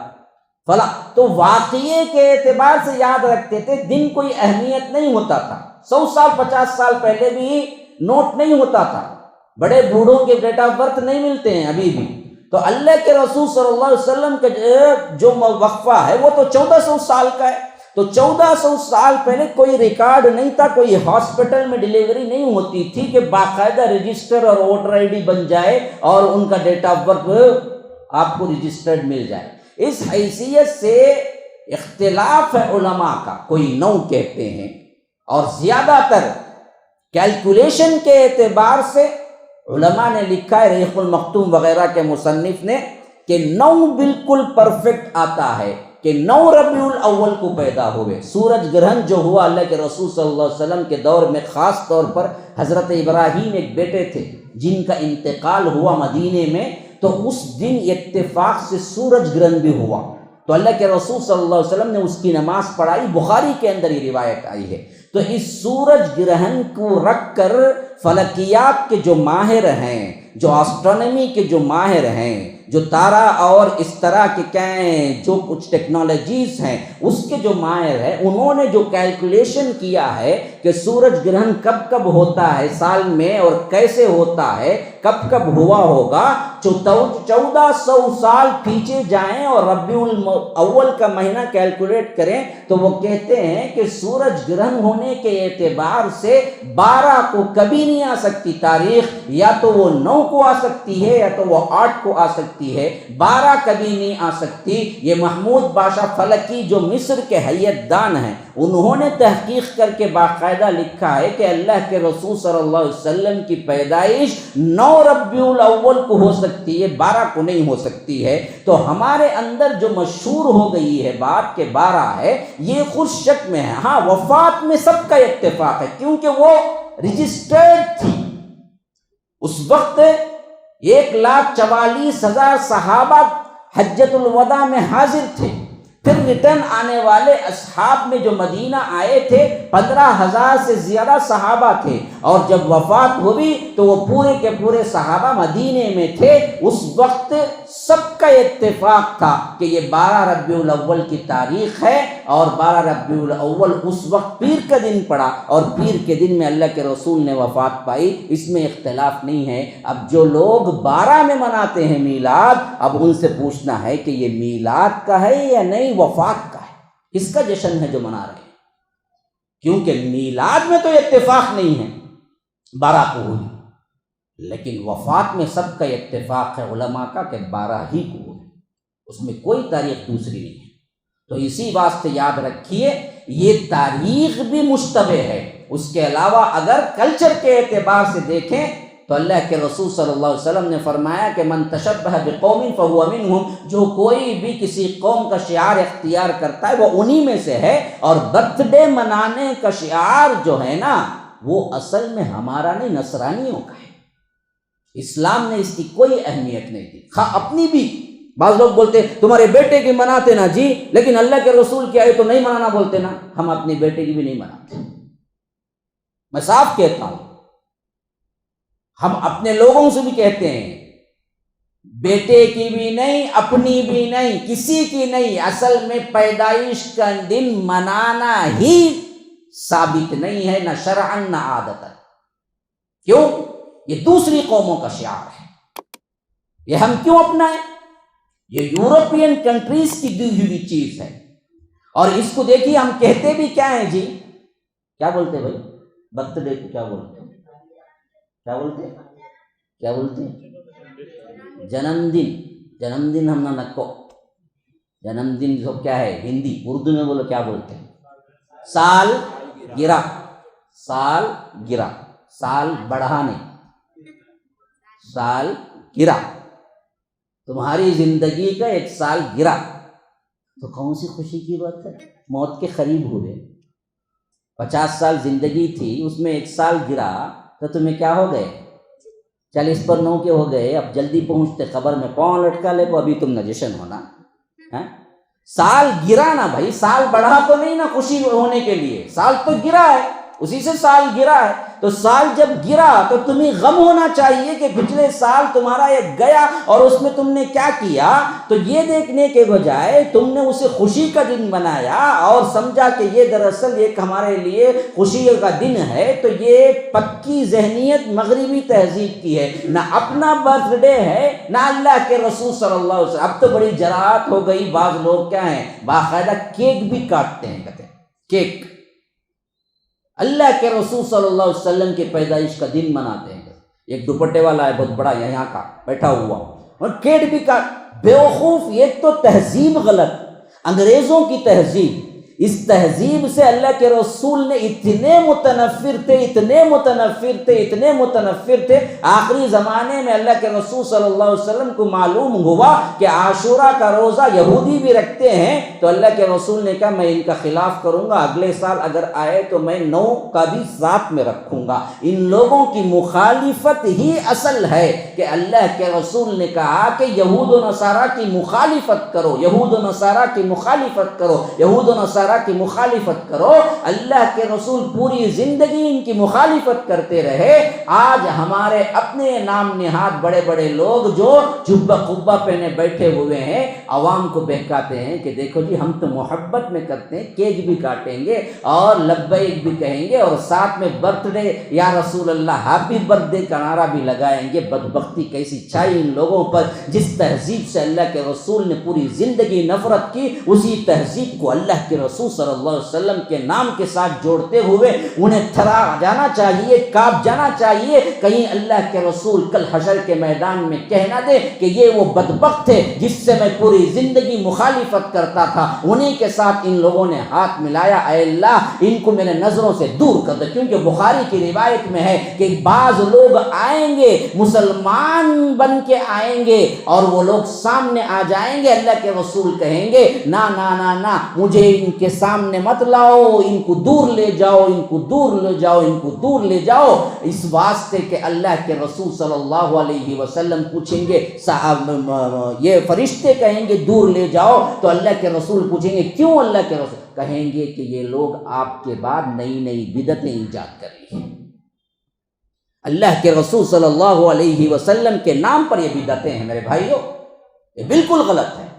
فلاں، تو واقعے کے اعتبار سے یاد رکھتے تھے، دن کوئی اہمیت نہیں ہوتا تھا۔ 100 سال 50 سال پہلے بھی نوٹ نہیں ہوتا تھا، بڑے بوڑھوں کے ڈیٹ آف برتھ نہیں ملتے ہیں ابھی بھی۔ تو اللہ کے رسول صلی اللہ علیہ وسلم کا جو وقفہ ہے وہ تو 1400 سال کا ہے، تو 1400 سال پہلے کوئی ریکارڈ نہیں تھا، کوئی ہاسپٹل میں ڈیلیوری نہیں ہوتی تھی کہ باقاعدہ رجسٹر اور ووٹر آئی ڈی بن جائے اور ان کا ڈیٹ آف برتھ آپ کو رجسٹرڈ مل جائے۔ اس حیثیت سے اختلاف ہے علماء کا، کوئی 9 کہتے ہیں، اور زیادہ تر کیلکولیشن کے اعتبار سے علماء نے لکھا ہے، ریح المختوم وغیرہ کے مصنف نے، کہ 9 بالکل پرفیکٹ آتا ہے کہ 9 ربیع الاول کو پیدا ہوئے۔ سورج گرہن جو ہوا اللہ کے رسول صلی اللہ علیہ وسلم کے دور میں، خاص طور پر حضرت ابراہیم ایک بیٹے تھے جن کا انتقال ہوا مدینے میں، تو اس دن اتفاق سے سورج گرہن بھی ہوا، تو اللہ کے رسول صلی اللہ علیہ وسلم نے اس کی نماز پڑھائی۔ بخاری کے اندر یہ روایت آئی ہے۔ تو اس سورج گرہن کو رکھ کر فلکیات کے جو ماہر ہیں، جو آسٹرونومی کے جو ماہر ہیں، جو تارا اور اس طرح کے کیا ہیں جو کچھ ٹیکنالوجیز ہیں اس کے جو ماہر ہیں، انہوں نے جو کیلکولیشن کیا ہے کہ سورج گرہن کب کب ہوتا ہے سال میں اور کیسے ہوتا ہے، کب کب ہوا ہوگا، 1400 سال پیچھے جائیں اور ربیع الاول کا مہینہ کیلکولیٹ کریں تو وہ کہتے ہیں کہ سورج گرہن ہونے کے اعتبار سے 12 کو کبھی نہیں آ سکتی تاریخ، یا تو وہ 9 کو آ سکتی ہے یا تو وہ 8 کو آ سکتی ہے، 12 کبھی نہیں آ سکتی۔ یہ محمود بادشاہ فلکی جو مصر کے حیت دان ہیں، انہوں نے تحقیق کر کے باقاعدہ لکھا ہے کہ اللہ کے رسول صلی اللہ علیہ وسلم کی پیدائش 9 ربیع الاول کو ہو سکتی ہے، 12 کو نہیں ہو سکتی ہے۔ تو ہمارے اندر جو مشہور ہو گئی ہے بات کہ 12 ہے، یہ خود شک میں ہے۔ ہاں وفات میں سب کا اتفاق ہے کیونکہ وہ رجسٹرڈ تھی۔ اس وقت 1,44,000 صحابہ حجۃ الوداع میں حاضر تھے، پھر ریٹرن آنے والے اصحاب میں جو مدینہ آئے تھے 15,000 سے زیادہ صحابہ تھے، اور جب وفات ہوئی تو وہ پورے کے پورے صحابہ مدینے میں تھے۔ اس وقت سب کا اتفاق تھا کہ یہ 12 ربیع الاول کی تاریخ ہے، اور 12 ربیع الاول اس وقت پیر کا دن پڑا، اور پیر کے دن میں اللہ کے رسول نے وفات پائی، اس میں اختلاف نہیں ہے۔ اب جو لوگ 12 میں مناتے ہیں میلاد، اب ان سے پوچھنا ہے کہ یہ میلاد کا ہے یا نہیں وفات کا ہے، کس کا جشن ہے جو منا رہے ہیں؟ کیونکہ میلاد میں تو اتفاق نہیں ہے 12 کو ہوئی، لیکن وفات میں سب کا اتفاق ہے علماء کا کہ 12 ہی کو ہوئی، اس میں کوئی تاریخ دوسری نہیں ہے۔ تو اسی واسطے یاد رکھیے یہ تاریخ بھی مشتبہ ہے۔ اس کے علاوہ اگر کلچر کے اعتبار سے دیکھیں تو اللہ کے رسول صلی اللہ علیہ وسلم نے فرمایا کہ من تشبہ بقوم فہو منہم، جو کوئی بھی کسی قوم کا شعار اختیار کرتا ہے وہ انہی میں سے ہے، اور برتھ ڈے منانے کا شعار جو ہے نا وہ اصل میں ہمارا نہیں، نصرانیوں کا ہے۔ اسلام نے اس کی کوئی اہمیت نہیں دی۔ اپنی بھی بعض لوگ بولتے تمہارے بیٹے کی مناتے نا جی، لیکن اللہ کے رسول کی آئے تو نہیں منانا بولتے نا، ہم اپنے بیٹے کی بھی نہیں مناتے۔ میں صاف کہتا ہوں، ہم اپنے لوگوں سے بھی کہتے ہیں بیٹے کی بھی نہیں، اپنی بھی نہیں، کسی کی نہیں۔ اصل میں پیدائش کا دن منانا ہی ثابت نہیں ہے، نہ شرعاً نہ عادتاً۔ کیوں؟ یہ دوسری قوموں کا شعار ہے، یہ ہم کیوں اپنائیں؟ یہ یورپین کنٹریز کی دی ہوئی چیز ہے، اور اس کو دیکھیے ہم کہتے بھی کیا ہیں جی، کیا بولتے بھائی برتھ ڈے کو؟ کیا بولتے ہیں؟ کیا بولتے ہیں؟ کیا بولتے ہیں؟ جنم دن۔ جنم دن ہم نہ نکو، جنم دن جو کیا ہے ہندی، اردو میں بولو کیا بولتے ہیں؟ سال گرہ۔ سال گرہ، سال بڑھانے، سال گرہ، تمہاری زندگی کا 1 سال گرا، تو کون سی خوشی کی بات ہے؟ موت کے قریب ہوئے، 50 سال زندگی تھی اس میں 1 سال گرا تو تمہیں کیا ہو گئے؟ 40 پر 9 کے ہو گئے، اب جلدی پہنچتے قبر میں پاؤں لٹکا لے کو ابھی تم نہ جشن ہونا۔ سال گرا نا بھائی، سال بڑھا تو نہیں نا خوشی ہونے کے لیے، سال تو گرا ہے، اسی سے سال گرا ہے۔ تو سال جب گرا تو تمہیں غم ہونا چاہیے کہ پچھلے سال تمہارا ایک گیا اور اس میں تم نے کیا کیا، تو یہ دیکھنے کے بجائے تم نے اسے خوشی کا دن بنایا اور سمجھا کہ یہ دراصل ایک ہمارے لیے خوشی کا دن ہے۔ تو یہ پکی ذہنیت مغربی تہذیب کی ہے، نہ اپنا برتھ ڈے ہے نہ اللہ کے رسول صلی اللہ علیہ وسلم۔ اب تو بڑی جرات ہو گئی، بعض لوگ کیا ہیں باقاعدہ کیک بھی کاٹتے ہیں، کہتے ہیں کیک اللہ کے رسول صلی اللہ علیہ وسلم کے پیدائش کا دن مناتے ہیں۔ ایک دوپٹے والا ہے بہت بڑا یہاں کا بیٹھا ہوا، اور کیک بھی کا بیوقوف۔ یہ تو تہذیب غلط، انگریزوں کی تہذیب، اس تہذیب سے اللہ کے رسول نے اتنے متنفر تھے، آخری زمانے میں اللہ کے رسول صلی اللہ علیہ وسلم کو معلوم ہوا کہ عاشورہ کا روزہ یہودی بھی رکھتے ہیں، تو اللہ کے رسول نے کہا میں ان کا خلاف کروں گا، اگلے سال اگر آئے تو میں 9 کا بھی ساتھ میں رکھوں گا۔ ان لوگوں کی مخالفت ہی اصل ہے کہ اللہ کے رسول نے کہا کہ یہود و نصارہ کی مخالفت کرو، یہود و نصارہ کی مخالفت کرو، یہود و نصارہ کی مخالفت کرو۔ اللہ کے رسول پوری زندگی ان کی مخالفت کرتے رہے۔ آج ہمارے اپنے نام نہاد بڑے بڑے لوگ جو جبہ قبہ پہنے بیٹھے ہوئے ہیں، عوام کو بہکاتے ہیں کہ دیکھو جی ہم تو محبت میں کرتے ہیں، کیک بھی کاٹیں گے اور لبیک بھی کہیں گے اور ساتھ میں برتھ ڈے یا رسول اللہ ہیپی برتھ ڈے کا نعرہ بھی لگائیں گے۔ بدبختی کیسی چھائی ان لوگوں پر، جس تہذیب سے اللہ کے رسول نے پوری زندگی نفرت کی، اسی تہذیب کو اللہ کے رسول صلی اللہ علیہ وسلم کے نام کے ساتھ جوڑتے ہوئے انہیں تھرا جانا چاہیے، کاپ جانا چاہیے، کہیں اللہ کے رسول کل حشر کے میدان میں کہہ نہ دے کہ یہ وہ بدبخت تھے جس سے میں پوری زندگی مخالفت کرتا تھا، انہی کے ساتھ ان لوگوں نے ہاتھ ملایا۔ اے اللہ ان کو میرے نظروں سے دور کر دے، کیونکہ بخاری کی روایت میں ہے کہ بعض لوگ آئیں گے، مسلمان بن کے آئیں گے اور وہ لوگ سامنے آ جائیں گے، اللہ کے رسول کہیں گے نا نا نا نا مجھے ان کے سامنے مت لاؤ، ان کو دور لے جاؤ، ان کو دور لے جاؤ، ان کو دور لے جاؤ، اس واسطے کہ اللہ کے رسول صلی اللہ علیہ وسلم پوچھیں گے، یہ فرشتے کہیں گے دور لے جاؤ، تو اللہ کے رسول پوچھیں گے کیوں؟ اللہ کے رسول کہیں گے کہ یہ لوگ آپ کے بعد نئی نئی بدعتیں ایجاد کر رہی ہیں۔ اللہ کے رسول صلی اللہ علیہ وسلم کے نام پر یہ بدعتیں ہیں میرے بھائیوں، یہ بالکل غلط ہے۔